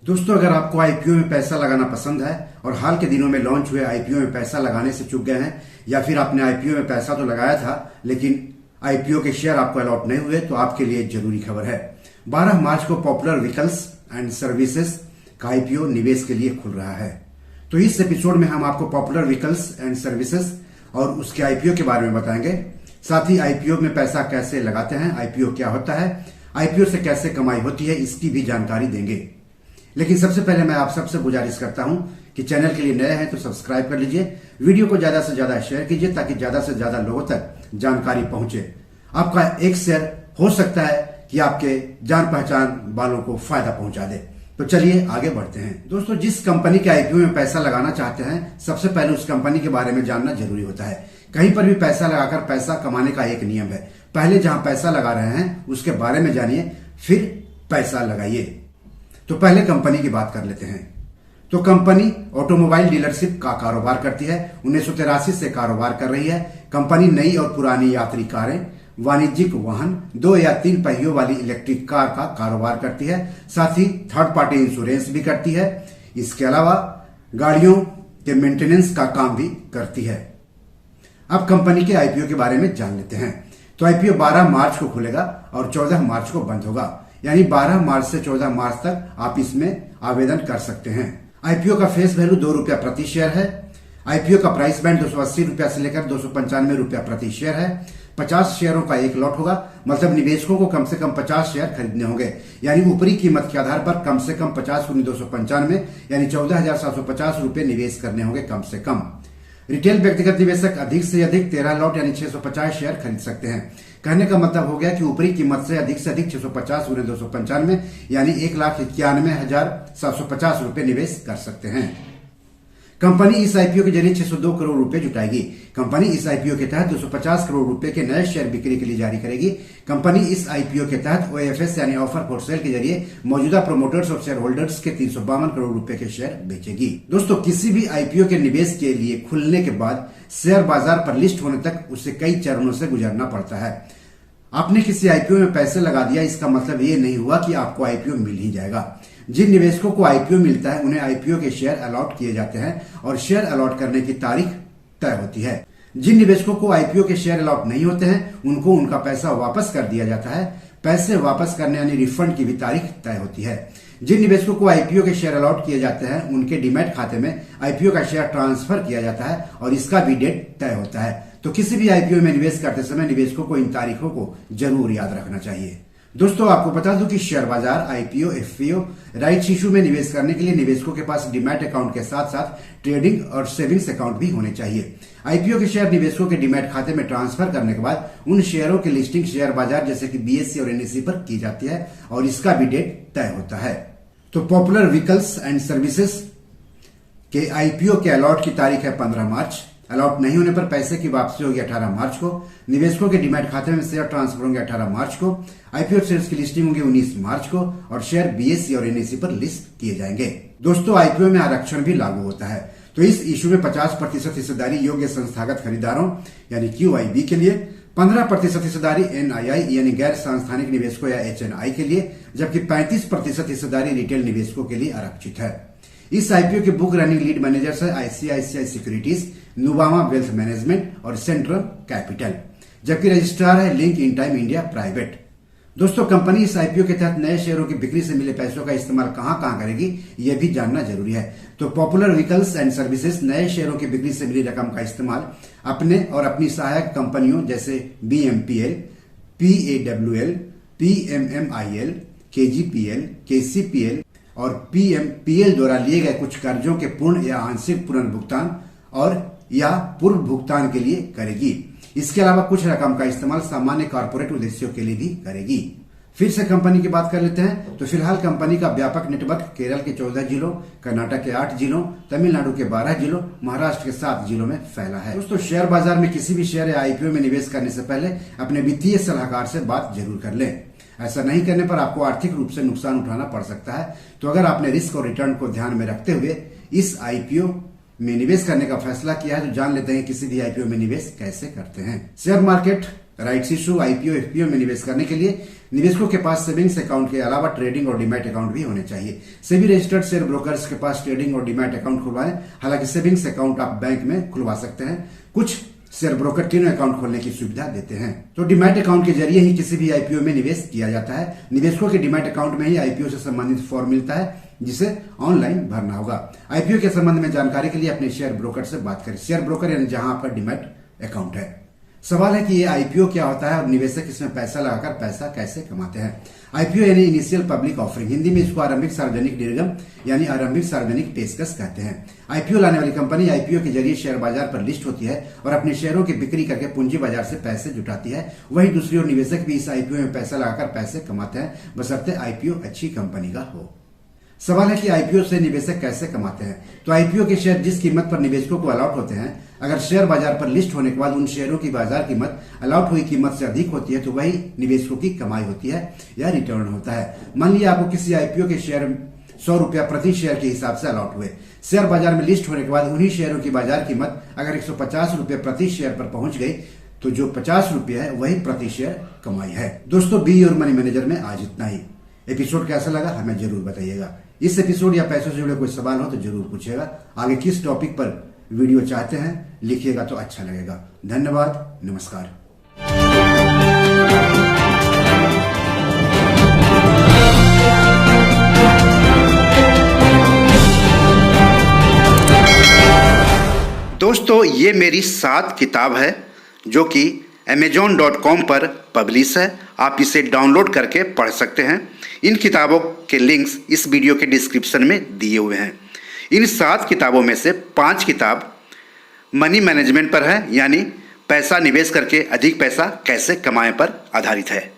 दोस्तों, अगर आपको आईपीओ में पैसा लगाना पसंद है और हाल के दिनों में लॉन्च हुए आईपीओ में पैसा लगाने से चूक गए हैं, या फिर आपने आईपीओ में पैसा तो लगाया था लेकिन आईपीओ के शेयर आपको अलॉट नहीं हुए, तो आपके लिए जरूरी खबर है। 12 मार्च को पॉपुलर व्हीकल्स एंड सर्विसेज का आईपीओ निवेश के लिए खुल रहा है। तो इस एपिसोड में हम आपको पॉपुलर व्हीकल्स एंड सर्विसेज और उसके आईपीओ के बारे में बताएंगे। साथ ही आईपीओ में पैसा कैसे लगाते हैं, आईपीओ क्या होता है, आईपीओ से कैसे कमाई होती है, इसकी भी जानकारी देंगे। लेकिन सबसे पहले मैं आप सबसे गुजारिश करता हूं कि चैनल के लिए नए हैं तो सब्सक्राइब कर लीजिए, वीडियो को ज्यादा से ज्यादा शेयर कीजिए ताकि ज्यादा से ज्यादा लोगों तक जानकारी पहुंचे। आपका एक शेयर हो सकता है कि आपके जान पहचान वालों को फायदा पहुंचा दे। तो चलिए आगे बढ़ते हैं। दोस्तों, जिस कंपनी के आईपीओ में पैसा लगाना चाहते हैं, सबसे पहले उस कंपनी के बारे में जानना जरूरी होता है। कहीं पर भी पैसा लगाकर पैसा कमाने का एक नियम है, पहले जहां पैसा लगा रहे हैं उसके बारे में जानिए, फिर पैसा लगाइए। तो पहले कंपनी की बात कर लेते हैं। तो कंपनी ऑटोमोबाइल डीलरशिप का कारोबार करती है, 1983 से कारोबार कर रही है। कंपनी नई और पुरानी यात्री कारें, वाणिज्यिक वाहन, 2 या 3 पहियों वाली इलेक्ट्रिक कार का कारोबार करती है। साथ ही थर्ड पार्टी इंश्योरेंस भी करती है। इसके अलावा गाड़ियों के मेंटेनेंस का काम भी करती है। अब कंपनी के आईपीओ के बारे में जान लेते हैं। तो आईपीओ 12 मार्च को खुलेगा और 14 मार्च को बंद होगा, यानी 12 मार्च से 14 मार्च तक आप इसमें आवेदन कर सकते हैं। आईपीओ का फेस वैल्यू ₹2 प्रति शेयर है। आईपीओ का प्राइस बैंड ₹280 से लेकर ₹295 प्रति शेयर है। 50 शेयरों का एक लॉट होगा, मतलब निवेशकों को कम से कम 50 शेयर खरीदने होंगे, यानी ऊपरी कीमत के आधार पर कम से कम 50 × 295 यानी ₹14,750 निवेश करने होंगे कम से कम। रिटेल व्यक्तिगत निवेशक अधिक से अधिक 13 लॉट यानी 650 शेयर खरीद सकते हैं। कहने का मतलब हो गया कि ऊपरी कीमत से अधिक 650 × 295 यानी ₹1,91,750 निवेश कर सकते हैं। कंपनी इस आईपीओ के जरिए 602 करोड़ रुपए जुटाएगी। कंपनी इस आईपीओ के तहत 250 करोड़ रुपए के नए शेयर बिक्री के लिए जारी करेगी। कंपनी इस आईपीओ के तहत ओएफएस यानी ऑफर फॉर सेल के जरिए मौजूदा प्रोमोटर्स और शेयर होल्डर्स के 352 करोड़ रुपए के शेयर बेचेगी। दोस्तों, किसी भी आईपीओ के निवेश के लिए खुलने के बाद शेयर बाजार पर लिस्ट होने तक उसे कई चरणों से गुजरना पड़ता है। आपने किसी आईपीओ में पैसे लगा दिया, इसका मतलब ये नहीं हुआ कि आपको आईपीओ मिल ही जाएगा। जिन निवेशकों को आईपीओ मिलता है उन्हें आईपीओ के शेयर अलॉट किए जाते हैं और शेयर अलॉट करने की तारीख तय होती है। जिन निवेशकों को आईपीओ के शेयर अलॉट नहीं होते हैं उनको उनका पैसा वापस कर दिया जाता है। पैसे वापस करने यानी रिफंड की भी तारीख तय होती है। जिन निवेशकों को आईपीओ के शेयर अलॉट किए जाते हैं उनके डीमैट खाते में आईपीओ का शेयर ट्रांसफर किया जाता है और इसका भी डेट तय होता है। तो किसी भी आईपीओ में निवेश करते समय निवेशकों को इन तारीखों को जरूर याद रखना चाहिए। दोस्तों, आपको बता दूं कि शेयर बाजार, आईपीओ, एफपीओ, राइट्स इशू में निवेश करने के लिए निवेशकों के पास डीमैट अकाउंट के साथ साथ ट्रेडिंग और सेविंग्स अकाउंट भी होने चाहिए। आईपीओ के शेयर निवेशकों के डीमैट खाते में ट्रांसफर करने के बाद उन शेयरों की लिस्टिंग शेयर बाजार जैसे कि बीएसई और एनएसई पर की जाती है और इसका भी डेट तय होता है। तो पॉपुलर व्हीकल्स एंड सर्विसेज के आईपीओ के अलॉट की तारीख है 15 मार्च। अलॉट नहीं होने पर पैसे की वापसी होगी 18 मार्च को। निवेशकों के डीमैट खाते में शेयर ट्रांसफर होंगे 18 मार्च को। आईपीओ शेयर्स की लिस्टिंग होगी 19 मार्च को और शेयर बीएसई और एनएसई पर लिस्ट किए जाएंगे। दोस्तों, आईपीओ में आरक्षण भी लागू होता है। तो इस इशू में 50% हिस्सेदारी योग्य संस्थागत खरीदारों यानी क्यूआईबी के लिए, 15% हिस्सेदारी एनआईआई यानी गैर संस्थानिक निवेशकों या एचएनआई के लिए, जबकि 35% हिस्सेदारी रिटेल निवेशकों के लिए आरक्षित है। इस आईपीओ के बुक रनिंग लीड मैनेजर्स है ICICI securities, Nuvama wealth management और सेंट्रल कैपिटल, जबकि रजिस्ट्रार है link in time India private. दोस्तों, कंपनी इस आईपीओ के तहत नए शेयरों की बिक्री से मिले पैसों का इस्तेमाल कहां करेगी, यह भी जानना जरूरी है। तो पॉपुलर व्हीकल्स एंड सर्विसेज नए शेयरों की बिक्री से मिली रकम का इस्तेमाल अपने और अपनी सहायक कंपनियों जैसे बीएमपीएल, पीएडब्ल्यूएल, पीएमएमआईएल, केजीपीएल, केसीपीएल और पीएमपीएल द्वारा लिए गए कुछ कर्जों के पूर्ण या आंशिक पुनर्भुगतान और या पूर्व भुगतान के लिए करेगी। इसके अलावा कुछ रकम का इस्तेमाल सामान्य कॉर्पोरेट उद्देश्यों के लिए भी करेगी। फिर से कंपनी की बात कर लेते हैं। तो फिलहाल कंपनी का व्यापक नेटवर्क केरल के 14 जिलों, कर्नाटक के 8 जिलों, तमिलनाडु के 12 जिलों, महाराष्ट्र के 7 जिलों में फैला है। दोस्तों, शेयर बाजार में किसी भी शेयर या आईपीओ में निवेश करने से पहले अपने वित्तीय सलाहकार से बात जरूर कर लें। ऐसा नहीं करने पर आपको आर्थिक रूप से नुकसान उठाना पड़ सकता है। तो अगर आपने रिस्क और रिटर्न को ध्यान में रखते हुए इस आईपीओ में निवेश करने का फैसला किया है, तो जान लेते हैं किसी भी आईपीओ में निवेश कैसे करते हैं। Share market, rights issue, IPO, FPO में निवेश करने के लिए निवेशकों के पास सेविंग्स अकाउंट के अलावा ट्रेडिंग और डीमैट अकाउंट भी होने चाहिए। सेबी रजिस्टर्ड शेयर ब्रोकर्स के पास ट्रेडिंग और डीमैट अकाउंट खुलवाएं। हालांकि सेविंग्स अकाउंट आप बैंक में खुलवा सकते हैं। कुछ शेयर ब्रोकर तीनों अकाउंट खोलने की सुविधा देते हैं। तो डीमैट अकाउंट के जरिए ही किसी भी आईपीओ में निवेश किया जाता है। निवेशकों के डीमैट अकाउंट में ही आईपीओ से संबंधित फॉर्म मिलता है, जिसे ऑनलाइन भरना होगा। आईपीओ के संबंध में जानकारी के लिए अपने शेयर ब्रोकर से बात करें। शेयर ब्रोकर यानी जहां आपका डीमैट अकाउंट है। सवाल है कि ये आईपीओ क्या होता है और निवेशक इसमें पैसा लगाकर पैसा कैसे कमाते हैं। आईपीओ यानी इनिशियल पब्लिक ऑफरिंग, हिंदी में इसको आरंभिक सार्वजनिक निर्गम यानी आरंभिक सार्वजनिक पेशकश कहते हैं। आईपीओ लाने वाली कंपनी आईपीओ के जरिए शेयर बाजार पर लिस्ट होती है और अपने शेयरों की बिक्री करके पूंजी बाजार से पैसे जुटाती है। वहीं दूसरी ओर निवेशक भी इस आईपीओ में पैसा लगाकर पैसे कमाते हैं, बशर्ते आईपीओ अच्छी कंपनी का हो। सवाल है कि आईपीओ से निवेशक कैसे कमाते हैं। तो आईपीओ के शेयर जिस कीमत पर निवेशकों को अलॉट होते हैं, अगर शेयर बाजार पर लिस्ट होने के बाद उन शेयरों की बाजार कीमत अलॉट हुई कीमत से अधिक होती है तो वही निवेशकों की कमाई होती है या रिटर्न होता है। मान लिया आपको किसी आईपीओ के शेयर 100 रुपया प्रति शेयर के हिसाब से अलॉट हुए। शेयर बाजार में लिस्ट होने के बाद उन्हीं शेयरों की बाजार कीमत अगर 150 रुपये प्रति शेयर पर पहुंच गई तो जो 50 रुपये है वही प्रति शेयर कमाई है। दोस्तों, बी और मनी मैनेजर में आज इतना ही। एपिसोड कैसा लगा हमें जरूर बताइएगा। इस एपिसोड या पैसों से जुड़े कोई सवाल हो तो जरूर पूछिएगा। आगे किस टॉपिक पर वीडियो चाहते हैं लिखिएगा तो अच्छा लगेगा। धन्यवाद, नमस्कार। दोस्तों, ये मेरी 7 किताब है जो कि amazon.com पर पब्लिश है। आप इसे डाउनलोड करके पढ़ सकते हैं। इन किताबों के लिंक्स इस वीडियो के डिस्क्रिप्शन में दिए हुए हैं। इन 7 किताबों में से 5 किताब मनी मैनेजमेंट पर है, यानी पैसा निवेश करके अधिक पैसा कैसे कमाएं पर आधारित है।